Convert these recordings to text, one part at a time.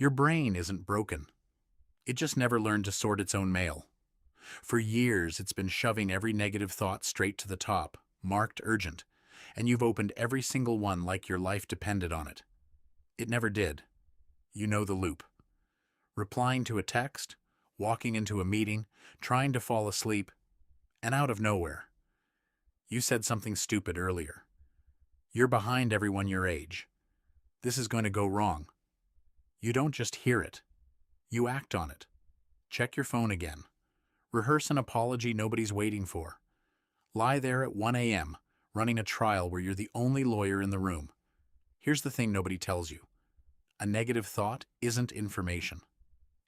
Your brain isn't broken. It just never learned to sort its own mail. For years, it's been shoving every negative thought straight to the top, marked urgent, and you've opened every single one like your life depended on it. It never did. You know the loop. Replying to a text, walking into a meeting, trying to fall asleep, and out of nowhere. You said something stupid earlier. You're behind everyone your age. This is going to go wrong. You don't just hear it. You act on it. Check your phone again. Rehearse an apology nobody's waiting for. Lie there at 1 a.m., running a trial where you're the only lawyer in the room. Here's the thing nobody tells you. A negative thought isn't information.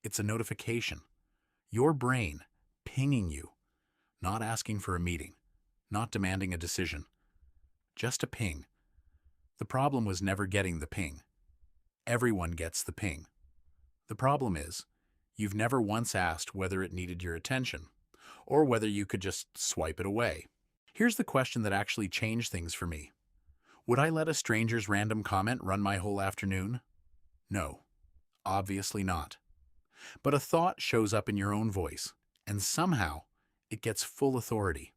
It's a notification. Your brain pinging you, not asking for a meeting, not demanding a decision. Just a ping. The problem was never getting the ping. Everyone gets the ping. The problem is, you've never once asked whether it needed your attention, or whether you could just swipe it away. Here's the question that actually changed things for me. Would I let a stranger's random comment run my whole afternoon? No, obviously not. But a thought shows up in your own voice, and somehow it gets full authority.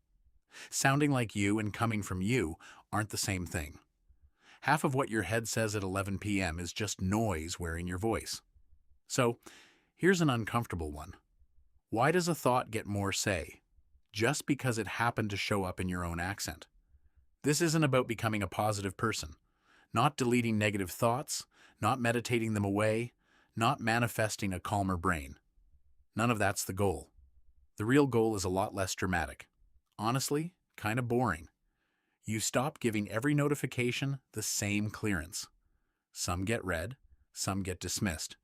Sounding like you and coming from you aren't the same thing. Half of what your head says at 11 p.m. is just noise wearing your voice. So, here's an uncomfortable one. Why does a thought get more say? Just because it happened to show up in your own accent. This isn't about becoming a positive person, not deleting negative thoughts, not meditating them away, not manifesting a calmer brain. None of that's the goal. The real goal is a lot less dramatic. Honestly, kind of boring. You stop giving every notification the same clearance. Some get read, some get dismissed,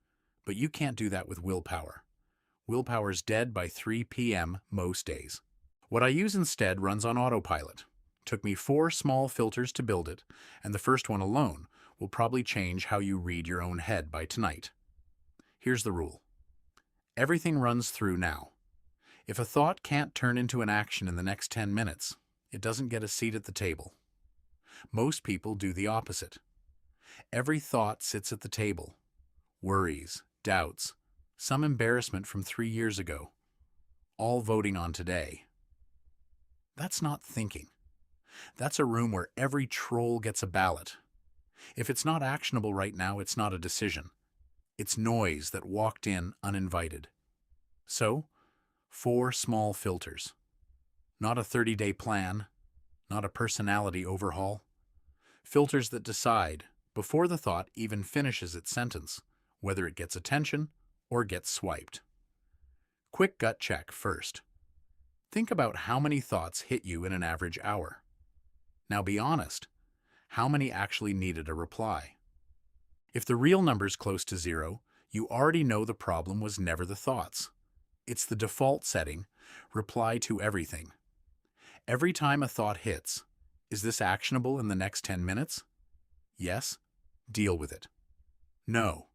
but you can't do that with willpower. Willpower's dead by 3 p.m. most days. What I use instead runs on autopilot. Took me 4 small filters to build it, and the first one alone will probably change how you read your own head by tonight. Here's the rule. Everything runs through now. If a thought can't turn into an action in the next 10 minutes, it doesn't get a seat at the table. Most people do the opposite. Every thought sits at the table. Worries, doubts, some embarrassment from 3 years ago, all voting on today. That's not thinking. That's a room where every troll gets a ballot. If it's not actionable right now, it's not a decision. It's noise that walked in uninvited. So, 4 small filters. Not a 30-day plan, not a personality overhaul. Filters that decide, before the thought even finishes its sentence, whether it gets attention or gets swiped. Quick gut check first. Think about how many thoughts hit you in an average hour. Now be honest, how many actually needed a reply? If the real number's close to 0, you already know the problem was never the thoughts. It's the default setting, reply to everything. Every time a thought hits, is this actionable in the next 10 minutes? Yes, deal with it. No,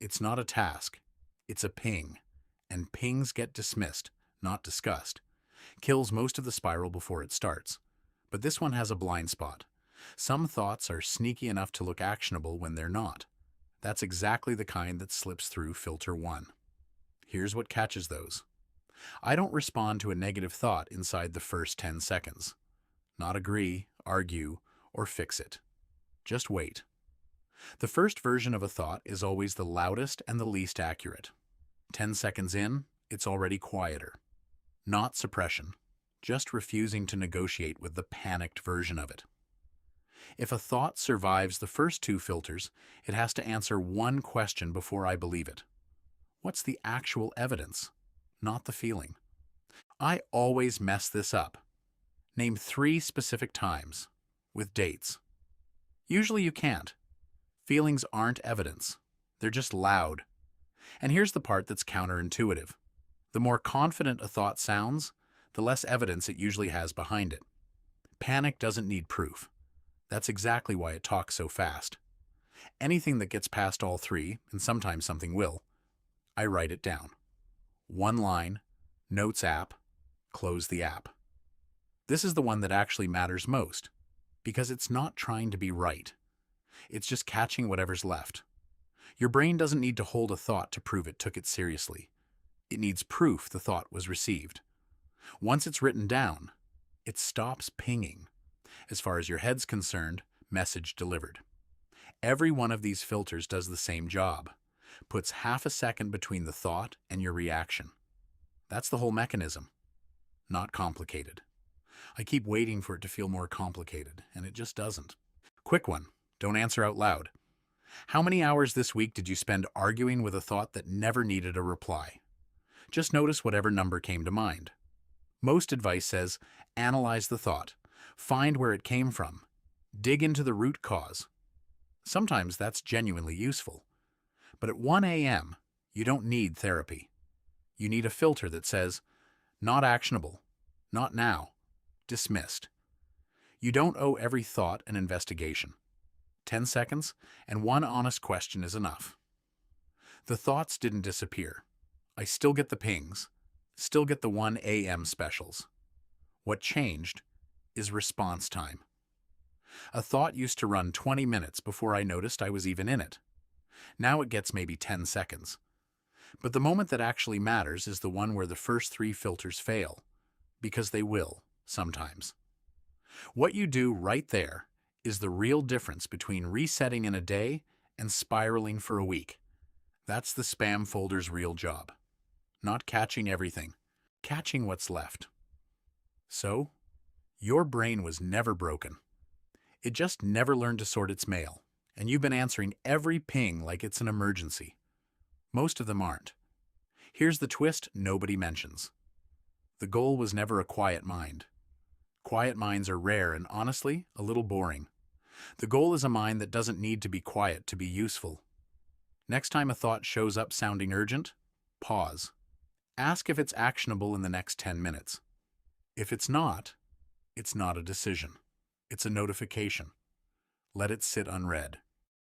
it's not a task. It's a ping, and pings get dismissed, not discussed. Kills most of the spiral before it starts. But this one has a blind spot. Some thoughts are sneaky enough to look actionable when they're not. That's exactly the kind that slips through filter 1. Here's what catches those. I don't respond to a negative thought inside the first 10 seconds. Not agree, argue, or fix it. Just wait. The first version of a thought is always the loudest and the least accurate. 10 seconds in, it's already quieter. Not suppression, just refusing to negotiate with the panicked version of it. If a thought survives the first 2 filters, it has to answer one question before I believe it. What's the actual evidence, not the feeling? I always mess this up. Name 3 specific times, with dates. Usually you can't. Feelings aren't evidence. They're just loud. And here's the part that's counterintuitive. The more confident a thought sounds, the less evidence it usually has behind it. Panic doesn't need proof. That's exactly why it talks so fast. Anything that gets past all 3, and sometimes something will, I write it down. 1 line, Notes app, close the app. This is the one that actually matters most, because it's not trying to be right. It's just catching whatever's left. Your brain doesn't need to hold a thought to prove it took it seriously. It needs proof the thought was received. Once it's written down, it stops pinging. As far as your head's concerned, message delivered. Every one of these filters does the same job, puts half a second between the thought and your reaction. That's the whole mechanism. Not complicated. I keep waiting for it to feel more complicated, and it just doesn't. Quick one. Don't answer out loud. How many hours this week did you spend arguing with a thought that never needed a reply? Just notice whatever number came to mind. Most advice says, analyze the thought, find where it came from, dig into the root cause. Sometimes that's genuinely useful. But at 1 a.m., you don't need therapy. You need a filter that says, not actionable, not now, dismissed. You don't owe every thought an investigation. 10 seconds and one honest question is enough. The thoughts didn't disappear. I still get the pings, still get the 1 a.m. specials. What changed is response time. A thought used to run 20 minutes before I noticed I was even in it. Now it gets maybe 10 seconds. But the moment that actually matters is the one where the first 3 filters fail, because they will, sometimes. What you do right there is the real difference between resetting in a day and spiraling for a week. That's the spam folder's real job. Not catching everything, catching what's left. So, your brain was never broken. It just never learned to sort its mail, and you've been answering every ping like it's an emergency. Most of them aren't. Here's the twist nobody mentions. The goal was never a quiet mind. Quiet minds are rare and, honestly, a little boring. The goal is a mind that doesn't need to be quiet to be useful. Next time a thought shows up sounding urgent, pause. Ask if it's actionable in the next 10 minutes. If it's not a decision. It's a notification. Let it sit unread.